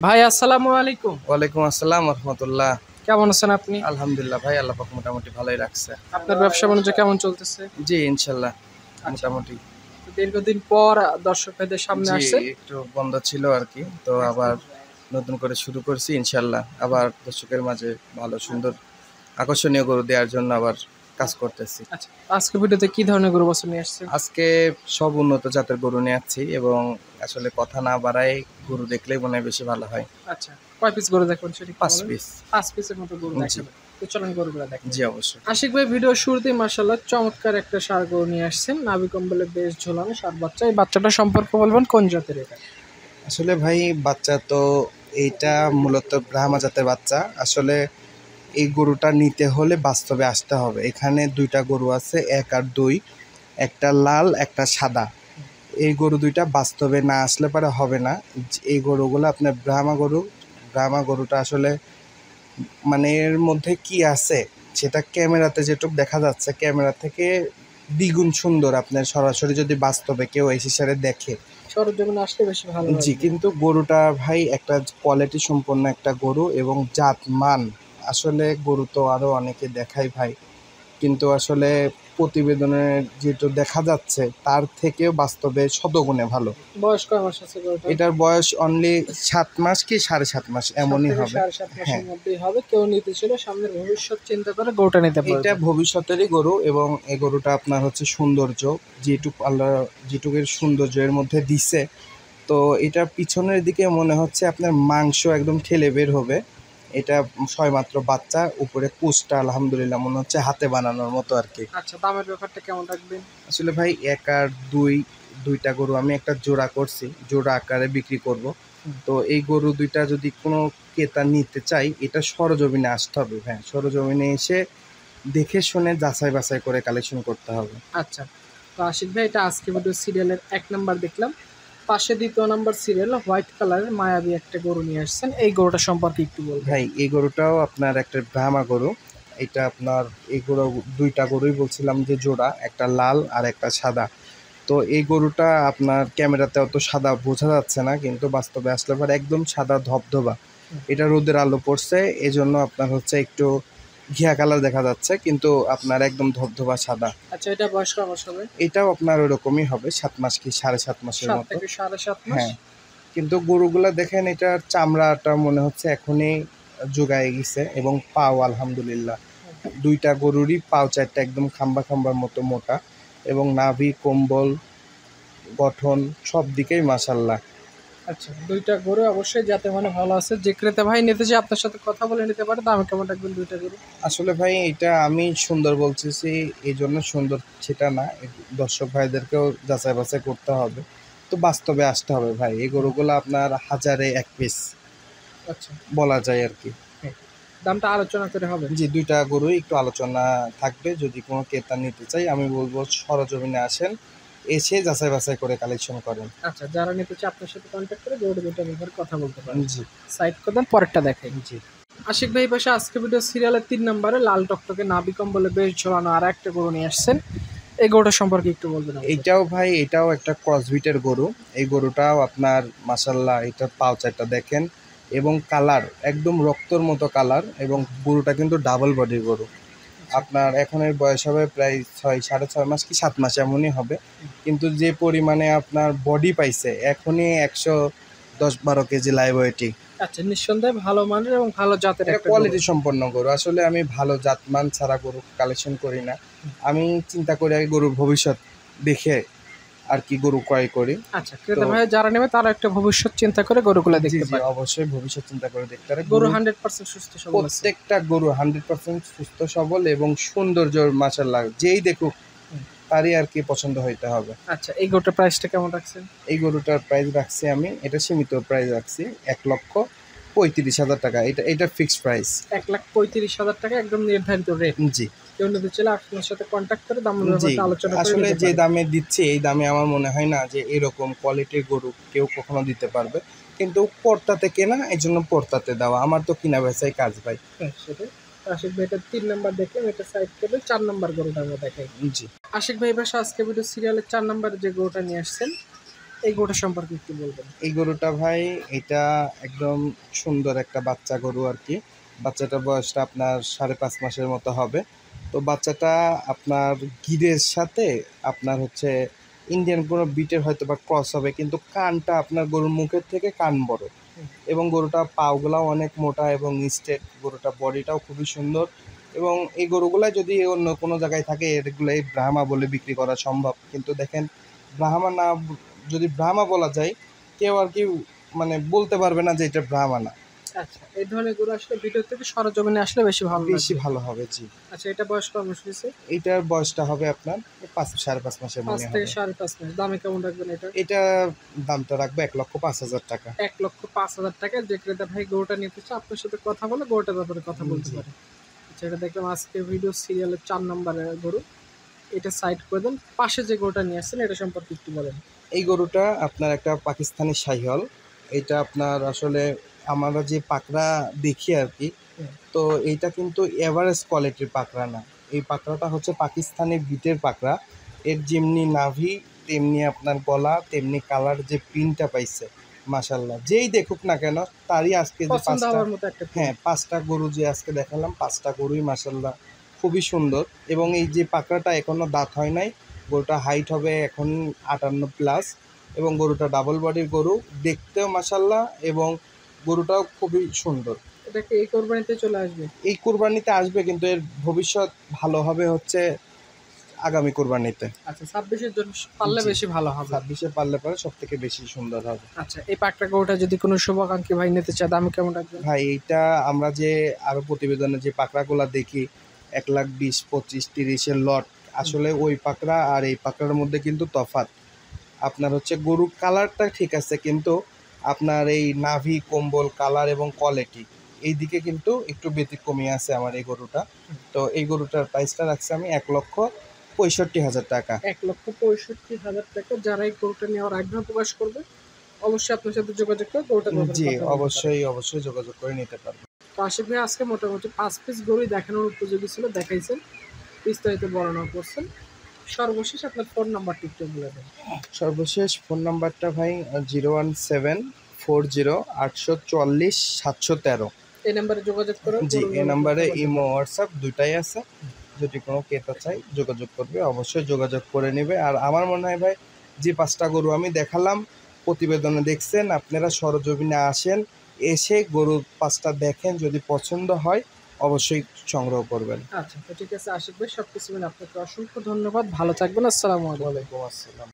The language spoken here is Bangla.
ভাই আসসালামু আলাইকুম। ওয়ালাইকুম আসসালাম রহমতুল্লাহ। কেমন আছেন আপনি? আলহামদুলিল্লাহ ভাই, আল্লাহ পাক মোটামুটি ভালোই রাখছে। আপনার ব্যবসা বাণিজ্য কেমন চলতেছে? জি ইনশাল্লাহ আচ্ছা, মোটামুটি। তো দীর্ঘদিন পর দর্শক ভাইদের সামনে জি আসছেন। একটু বন্ধ ছিল আর কি, তো আবার নতুন করে শুরু করছি ইনশাল্লাহ। আবার দর্শকের মাঝে ভালো সুন্দর আকর্ষণীয় গরু দেওয়ার জন্য আবার কাজ করতেছি। আচ্ছা, আজকে ভিডিওতে কি ধরনের গরু বাছুর নিয়ে আসছেন? আজকে সব উন্নত জাতের গরু নিয়ে আসছি এবং আসলে কথা না বাড়াই গরু দেখলেই মনে হয় বেশি ভালো হয়। আচ্ছা, কয় পিস গরু দেখবেন সেটা একটু 5 বলেন। পিস। 5 পিসের মতো গরু জি দেখাবেন। তো চলেন গরুগুলো দেখেন। জি অবশ্যই। আশিক ভাই ভিডিও শুরুতেই মাশাআল্লাহ চমৎকার একটা ষাঁড় গরু নিয়ে আসছেন। নাভি কম্বলে বেশ ঝোলানো ষাঁড় বাচ্চা। এই বাচ্চাটা সম্পর্কে বলবেন কোন জাতের এটা? আসলে ভাই বাচ্চা তো এইটা মূলত ব্রাহ্মা জাতের বাচ্চা। আসলে এই গরুটা নিতে হলে বাস্তবে আসতে হবে। এখানে দুইটা গরু আছে, 1 আর 2, একটা লাল একটা সাদা। এই গরু দুইটা বাস্তবে না আসলে পরে হবে না। এই গরুগুলো আপনার ব্রাহ্মা গরুটা আসলে মানে এর মধ্যে কি আছে সেটা ক্যামেরাতে যেটুকু দেখা যাচ্ছে, ক্যামেরা থেকে দ্বিগুণ সুন্দর আপনার সরাসরি যদি বাস্তবে কেউ এসে সারে দেখে। সরজমিনে আসলে বেশি ভালো জি, লাগবে। কিন্তু গরুটা ভাই একটা কোয়ালিটি সম্পন্ন একটা গরু এবং জাত মান। আসলে গরু তো আরো অনেকে দেখায় ভাই, কিন্তু আসলে প্রতিবেদনে যেটা দেখা যাচ্ছে তার থেকেও বাস্তবে শতগুণে ভালো। বয়স কয় মাস আছে গরুটা? এটার বয়স অনলি 7 মাস কি 7.5 মাস 7 এমনই থেকে হবে। 7.5 মাসের হ্যাঁ, মধ্যেই হবে। কেউ নিতে ছিল সামনের ভবিষ্যৎ চিন্তা করে গরুটা নিতে এটা পারবে। ভবিষ্যতেরই গরু এবং এই গরুটা আপনার হচ্ছে সৌন্দর্য, যেটুকু আল্লাহ যেটুকুর সৌন্দর্য এর মধ্যে দিছে। তো এটার পিছনের দিকে মনে হচ্ছে আপনার মাংস একদম ঠেলে বের হবে। এটা সবেমাত্র বাচ্চা, উপরে কুচটা আলহামদুলিল্লাহ মনে হচ্ছে হাতে বানানোর মতো আর কি। আচ্ছা, দামের ব্যাপারটা কেমন রাখবেন? আসলে ভাই 1 আর 2 দুইটা গরু আমি একটা জোড়া করছি, জোড়া আকারে বিক্রি করব। তো এই গরু দুইটা যদি কোনো ক্রেতা নিতে চাই, এটা সরজমিনে আসতে হবে। হ্যাঁ, সরজমিনে এসে দেখে শুনে যাচাই বাছাই করে কালেকশন করতে হবে। আচ্ছা, তো আশিক ভাই এটা আজকে ভিডিও সিরিয়ালের 1 নাম্বার দেখলাম। পাশে 2য় নাম্বার সিরিয়াল হোয়াইট কালারের মায়াবী একটা গরু নিয়ে আসছেন। এই গরুটা সম্পর্কে একটু বলবেন। ভাই এই গরুটাও আপনার একটা ব্রাহ্মা গরু। এটা আপনার এই গরু দুইটা গরুই বলছিলাম যে জোড়া, একটা লাল আর একটা সাদা। তো এই গরুটা আপনার ক্যামেরাতে অত সাদা বোঝা যাচ্ছে না, কিন্তু বাস্তবে আসলে পরে একদম সাদা ধবধবা। এটা রোদের আলো পড়ছে এজন্য আপনার হচ্ছে একটু ঘিয়া কালার দেখা যাচ্ছে, কিন্তু আপনার একদম ধবধবা সাদা। আচ্ছা, এটা বয়স কয় মাস হবে? এটাও আপনার ওরকমই হবে, 7 মাস কি 7.5 মাসের 7 মতো। থেকে 7.5 মাস। হ্যাঁ, কিন্তু গরুগুলা দেখেন এটার চামড়াটা মনে হচ্ছে এখনই জোগায় গেছে এবং পাও আলহামদুলিল্লাহ। দুইটা গরুরই পাও চারটা একদম খাম্বা খাম্বার মতো মোটা এবং নাভি কম্বল গঠন সব দিকেই মাশাল্লাহ। আচ্ছা, দুইটা গরু অবশ্যই যাতে মানে ভালো আছে। যে ক্রেতা ভাই নিতে চায় আপনার সাথে কথা বলে নিতে পারে। দাম কেমন রাখবেন দুইটা গরু? আসলে ভাই এটা আমি সুন্দর বলতেছি এই জন্য সুন্দর সেটা না, দর্শক ভাইদেরকেও যাচাই বাছাই করতে হবে। তো বাস্তবে আসতে হবে ভাই, এই গরুগুলো আপনার হাজারে 1 পিস আচ্ছা, বলা যায় আর কি। হ্যাঁ, দামটা আলোচনা করে হবে। জি, দুইটা গরুই একটু আলোচনা থাকবে। যদি কোনো ক্রেতা নিতে চাই আমি বলবো সরজমিনে আসেন, এসে যাচাই বাছাই করে কালেকশন করেন। আচ্ছা, যারা নিতে চায় আপনার সাথে কন্ট্যাক্ট করে গরু দুইটার ব্যাপারে কথা বলতে পারেন। জি সাইড করে দেন, পরেরটা দেখাই। জি। আশিক ভাই পাশে আজকে ভিডিও সিরিয়ালের 3 নম্বরে লাল টকটকে নাভি কম্বলে বেশ ঝোলানো আর একটা গরু নিয়ে আসছেন। এই গরুটা সম্পর্কে একটু বলবেন আমাকে। এইটাও ভাই এটাও একটা ক্রসবিটের গরু। এই গরুটাও আপনার মাশাল্লাহ এটার পাও চারটা দেখেন এবং কালার একদম রক্তর মতো কালার, এবং গরুটা কিন্তু ডাবল বডির গরু। আপনার এখন এর বয়স হবে প্রায় 6.5 মাস কি 7 মাস এমনই হবে, কিন্তু যে পরিমাণে আপনার বডি পাইছে এখনই 110-12 কেজি লাইভ ওয়েটিং। আচ্ছা, নিঃসন্দেহে ভালো মানের এবং ভালো জাতের এটা একটা গরু। কোয়ালিটি সম্পন্ন গরু। আসলে আমি ভালো জাতমান ছাড়া গরু কালেকশন করি না। আমি চিন্তা করি আগে গরুর ভবিষ্যৎ দেখে আর কি গরু ক্রয় করি। আচ্ছা, তো ক্রেতা ভাই যারা নেবে তারা একটা ভবিষ্যৎ চিন্তা করে গরুগুলো জি দেখতে জি পারে। অবশ্যই ভবিষ্যৎ চিন্তা করে দেখতে হবে। গরু গরু 100% সুস্থ সবল আছে। প্রত্যেকটা গরু 100% সুস্থ সবল এবং সৌন্দর্য মাশাআল্লাহ যেই দেখুক তারই আর কি পছন্দ হইতে হবে। আচ্ছা, এই গরুটার প্রাইসটা কেমন রাখছেন? এই গরুটার প্রাইস রাখছি আমি, এটা সীমিত প্রাইস রাখছি 1,35,000 টাকা। এটা ফিক্সড প্রাইস। 1,35,000 টাকা একদম নির্ধারিত রেট। জি কেউ নিতে চাইলে আপনার সাথে কন্ট্যাক্ট করে দামের জি। ব্যাপারটা আলোচনা করে আসলে নিতে যে পারে। দামে দিচ্ছে এই দামে আমার মনে হয় না যে এরকম কোয়ালিটির গরু কেউ কখনো দিতে পারবে, কিন্তু পর্তাতে কেনা এই জন্য পর্তাতে দেওয়া, আমার তো কিনা বেচাই কাজ ভাই। হ্যাঁ, সেটাই। আশিক ভাই এটা 3 নাম্বার দেখলাম, এটা সাইড করে 4 নাম্বার গরুটা আমরা দেখাই। জি আশিক ভাই বাসা আজকে ভিডিও সিরিয়ালের 4 নাম্বার যে গরুটা নিয়ে আসছেন, এই গরুটা সম্পর্কে একটু বলবেন। এই গরুটা ভাই এটা একদম সুন্দর একটা বাচ্চা গরু আর কি। বাচ্চাটার বয়সটা আপনার 5.5 মাসের মতো হবে। তো বাচ্চাটা আপনার গিরের সাথে আপনার হচ্ছে ইন্ডিয়ান কোনো বিটের হয়তো বা ক্রস হবে, কিন্তু কানটা আপনার গরুর মুখের থেকে কান বড় এবং গরুটা পাগুলাও অনেক মোটা এবং স্ট্রেট। গরুটা বডিটাও খুবই সুন্দর এবং এই গরুগুলা যদি অন্য কোনো জায়গায় থাকে এগুলাই ব্রাহ্মা বলে বিক্রি করা সম্ভব, কিন্তু দেখেন ব্রাহ্মা না, যদি ব্রাহ্মা বলা যায় কেউ আর কি মানে বলতে পারবে না যে এটা ব্রাহ্মা না। আচ্ছা, এই ধরনের গরু আসলে ভিডিও থেকে সরজমিনে আসলে বেশি ভালো বেশি লাগবে। ভালো হবে, জি। আচ্ছা, এটা বয়স কত মাস হয়েছে? এইটার বয়সটা হবে আপনার 5.5 মাসের 5 মনে থেকে হবে। 5.5 মাস। দামে কেমন রাখবেন এটা? এটা দামটা রাখবো 1,05,000 টাকা। 1,05,000 টাকায় যে ক্রেতা ভাই গরুটা নিতে চায় আপনার সাথে কথা বলে গরুটার ব্যাপারে কথা বলতে জি। পারে। আচ্ছা, এটা দেখলাম আজকে ভিডিও সিরিয়ালের 4 নম্বরের গরু। এটা সাইড করে দেন। পাশে যে গরুটা নিয়ে আসছেন এটা সম্পর্কে একটু বলেন। এই গরুটা আপনার একটা পাকিস্তানি শাহিওয়াল। এটা আপনার আসলে আমরা যে পাকড়া দেখি আর কি, হুম। তো এইটা কিন্তু এভারেস্ট কোয়ালিটির পাকড়া না। এই পাকড়াটা হচ্ছে পাকিস্তানি বিটের পাকড়া। এর যেমনি নাভি তেমনি আপনার গলা তেমনি কালার, যে প্রিন্টটা পাইছে মাশাল্লাহ, যেই দেখুক না কেন তারই আজকে যে পছন্দ 5টা, হওয়ার মতো একটা হ্যাঁ 5টা গরু যে আজকে দেখালাম 5টা গরুই মাশাল্লাহ খুবই সুন্দর। এবং এই যে পাকড়াটা এখনো দাঁত হয় নাই, গরুটা হাইট হবে এখন 58 প্লাস এবং গরুটা ডাবল বডির গরু, দেখতেও মাশাল্লাহ এবং গরুটাও খুবই সুন্দর। এটা কি এই কোরবানিতে চলে আসবে? এই কুরবানিতে আসবে, কিন্তু এর ভবিষ্যৎ ভালো হবে হচ্ছে আগামী কুরবানিতে। আচ্ছা, 26 এর জন্য পারলে জি। বেশি ভালো হবে। 26-এ পারলে পরে সব থেকে বেশি সুন্দর হবে। আচ্ছা, এই পাকড়া গরুটা যদি কোনো শুভাকাঙ্ক্ষী ভাই নিতে চায় দাম কেমন রাখবেন? ভাই এইটা আমরা যে আরো প্রতিবেদনে যে পাকড়াগুলা দেখি 1,20,000, 25, 30-এর লট, আসলে ওই পাকড়া আর এই পাকড়ার মধ্যে কিন্তু তফাৎ। আপনার হচ্ছে গরুর কালারটা ঠিক আছে, কিন্তু আপনার এই নাভি কম্বল কালার এবং কোয়ালিটি এই দিকে কিন্তু একটু ব্যতিক্রমী আছে আমার এই গরুটা। তো এই গরুটার প্রাইসটা রাখছি আমি 1,65,000 টাকা। 1,65,000 টাকা। যারা এই গরুটা নেওয়ার আগ্রহ প্রকাশ করবে অবশ্যই আপনার সাথে যোগাযোগ করে গরুটার ব্যাপারে জি, কথা বলতে পারবে। অবশ্যই অবশ্যই যোগাযোগ করে নিতে পারবেন। তো আশিক ভাই আজকে মোটামুটি 5 পিস গরুই দেখানোর উপযোগী ছিল, দেখাইছেন, বিস্তারিত বর্ণনা করছেন। সর্বশেষ আপনার ফোন নাম্বারটি একটু বলে দেন। সর্বশেষ ফোন নাম্বারটা ভাই 01740 844 713। এই নাম্বারে যোগাযোগ করে জি, গরুর এই ব্যাপারে নাম্বারে কথা বলতে ইমো পারবেন। হোয়াটসঅ্যাপ দুটাই আছে। যদি কোনো ক্রেতা চাই যোগাযোগ করবে, অবশ্যই যোগাযোগ করে নেবে। আর আমার মনে হয় ভাই, যে 5টা গরু আমি দেখালাম প্রতিবেদনে দেখছেন, আপনারা সরজমিনে আসেন, এসে গরু 5টা দেখেন, যদি পছন্দ হয় অবশ্যই সংগ্রহ করবেন। আচ্ছা, তো ঠিক আছে আশিক ভাই, সবকিছু মিলে আপনাকে অসংখ্য ধন্যবাদ। ভালো থাকবেন। আসসালামু আলাইকুম। ওয়ালাইকুম আসসালাম।